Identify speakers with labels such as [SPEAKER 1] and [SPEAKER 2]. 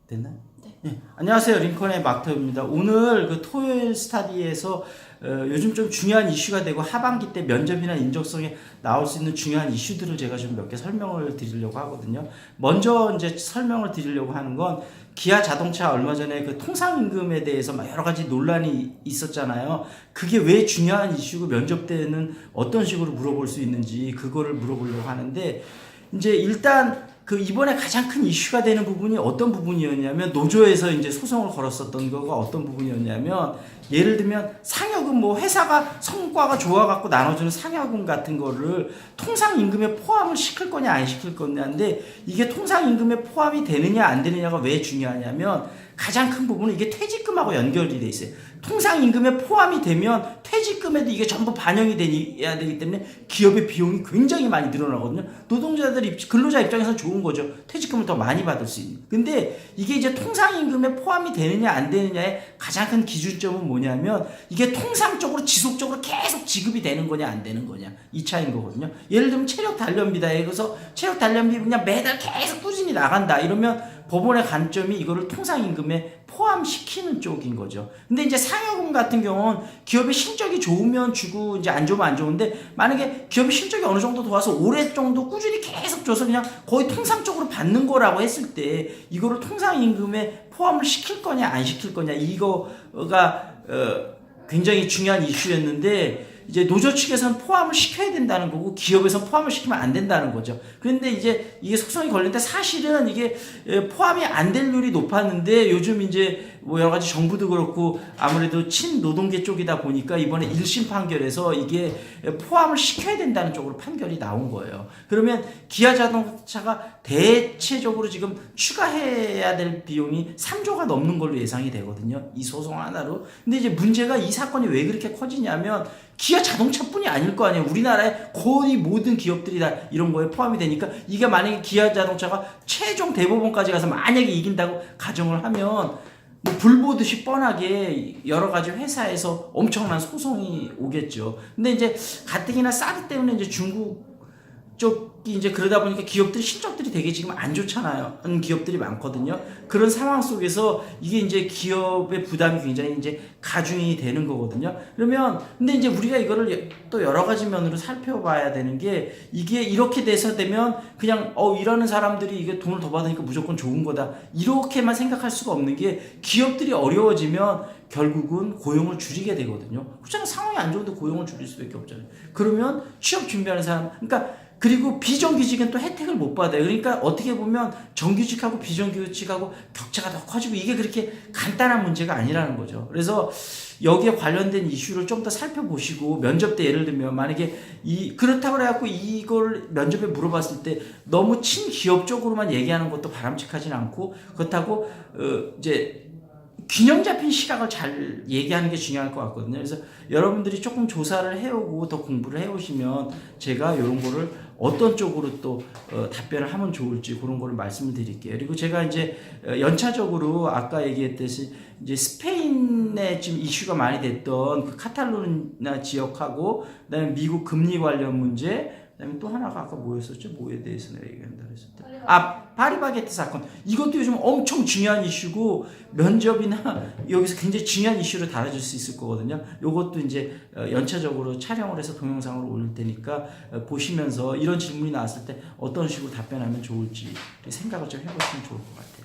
[SPEAKER 1] 됐나요?
[SPEAKER 2] 네.
[SPEAKER 1] 예. 안녕하세요. 링컨의 막터입니다. 오늘 그 토요일 스타디에서 요즘 좀 중요한 이슈가 되고 하반기 때 면접이나 인적성에 나올 수 있는 중요한 이슈들을 제가 좀 몇 개 설명을 드리려고 하거든요. 먼저 이제 설명을 드리려고 하는 건 기아 자동차 얼마 전에 그 통상임금에 대해서 막 여러 가지 논란이 있었잖아요. 그게 왜 중요한 이슈고 면접 때는 어떤 식으로 물어볼 수 있는지 그거를 물어보려고 하는데 이제 일단 그 이번에 가장 큰 이슈가 되는 부분이 어떤 부분이었냐면 노조에서 이제 소송을 걸었었던 거가 어떤 부분이었냐면 예를 들면 상여금 뭐 회사가 성과가 좋아갖고 나눠주는 상여금 같은 거를 통상임금에 포함을 시킬 거냐 안 시킬 거냐인데 이게 통상임금에 포함이 되느냐 안 되느냐가 왜 중요하냐면 가장 큰 부분은 이게 퇴직금하고 연결이 돼 있어요. 통상임금에 포함이 되면 퇴직금에도 이게 전부 반영이 돼야 되기 때문에 기업의 비용이 굉장히 많이 늘어나거든요. 노동자들 근로자 입장에서 좋은 거죠. 퇴직금을 더 많이 받을 수 있는. 근데 이게 이제 통상임금에 포함이 되느냐 안 되느냐의 가장 큰 기준점은 뭐냐면 이게 통상적으로 지속적으로 계속 지급이 되는 거냐 안 되는 거냐 이 차이인 거거든요. 예를 들면 체력 단련비다. 그래서 체력 단련비 그냥 매달 계속 꾸준히 나간다 이러면 법원의 관점이 이거를 통상임금에 포함시키는 쪽인 거죠. 근데 이제 상여금 같은 경우는 기업의 실적이 좋으면 주고 이제 안 좋으면 안 좋은데 만약에 기업의 실적이 어느 정도 도와서 오래 정도 꾸준히 계속 줘서 그냥 거의 통상적으로 받는 거라고 했을 때 이거를 통상임금에 포함을 시킬 거냐 안 시킬 거냐 이거가 굉장히 중요한 이슈였는데 이제 노조 측에서는 포함을 시켜야 된다는 거고 기업에서는 포함을 시키면 안 된다는 거죠. 그런데 이제 이게 소송이 걸리는데 사실은 이게 포함이 안 될 률이 높았는데 요즘 이제 뭐 여러 가지 정부도 그렇고 아무래도 친노동계 쪽이다 보니까 이번에 1심 판결에서 이게 포함을 시켜야 된다는 쪽으로 판결이 나온 거예요. 그러면 기아 자동차가 대체적으로 지금 추가해야 될 비용이 3조가 넘는 걸로 예상이 되거든요. 이 소송 하나로. 근데 이제 문제가 이 사건이 왜 그렇게 커지냐면 기아 자동차뿐이 아닐 거 아니에요. 우리나라의 거의 모든 기업들이 다 이런 거에 포함이 되니까 이게 만약에 기아 자동차가 최종 대법원까지 가서 만약에 이긴다고 가정을 하면 뭐 불보듯이 뻔하게 여러 가지 회사에서 엄청난 소송이 오겠죠. 근데 이제 가뜩이나 사드 때문에 이제 중국 쪽이 이제 그러다 보니까 기업들이 실적들이 되게 지금 안 좋잖아요. 기업들이 많거든요. 그런 상황 속에서 이게 이제 기업의 부담이 굉장히 이제 가중이 되는 거거든요. 그러면 근데 이제 우리가 이거를 또 여러 가지 면으로 살펴봐야 되는 게 이게 이렇게 돼서 되면 그냥 일하는 사람들이 이게 돈을 더 받으니까 무조건 좋은 거다. 이렇게만 생각할 수가 없는 게 기업들이 어려워지면 결국은 고용을 줄이게 되거든요. 그렇잖아요. 상황이 안 좋은데 고용을 줄일 수밖에 없잖아요. 그러면 취업 준비하는 사람, 그리고 비정규직은 또 혜택을 못 받아요. 그러니까 어떻게 보면 정규직하고 비정규직하고 격차가 더 커지고 이게 그렇게 간단한 문제가 아니라는 거죠. 그래서 여기에 관련된 이슈를 좀 더 살펴보시고 면접 때 예를 들면 만약에 그렇다고 해갖고 이걸 면접에 물어봤을 때 너무 친기업적으로만 얘기하는 것도 바람직하진 않고 그렇다고 이제 균형 잡힌 시각을 잘 얘기하는 게 중요할 것 같거든요. 그래서 여러분들이 조금 조사를 해오고 더 공부를 해오시면 제가 이런 거를 어떤 쪽으로 또 답변을 하면 좋을지 그런 거를 말씀을 드릴게요. 그리고 제가 이제 연차적으로 아까 얘기했듯이 이제 스페인에 지금 이슈가 많이 됐던 그 카탈루냐 지역하고 그다음에 미국 금리 관련 문제 그다음에 또 하나가 아까 뭐였었죠? 뭐에 대해서 내가 얘기한다 그랬었대. 파리바게뜨 사건. 이것도 요즘 엄청 중요한 이슈고 면접이나 여기서 굉장히 중요한 이슈로 다뤄질 수 있을 거거든요. 요것도 이제 연차적으로 촬영을 해서 동영상으로 올릴 테니까 보시면서 이런 질문이 나왔을 때 어떤 식으로 답변하면 좋을지 생각을 좀 해보시면 좋을 것 같아요.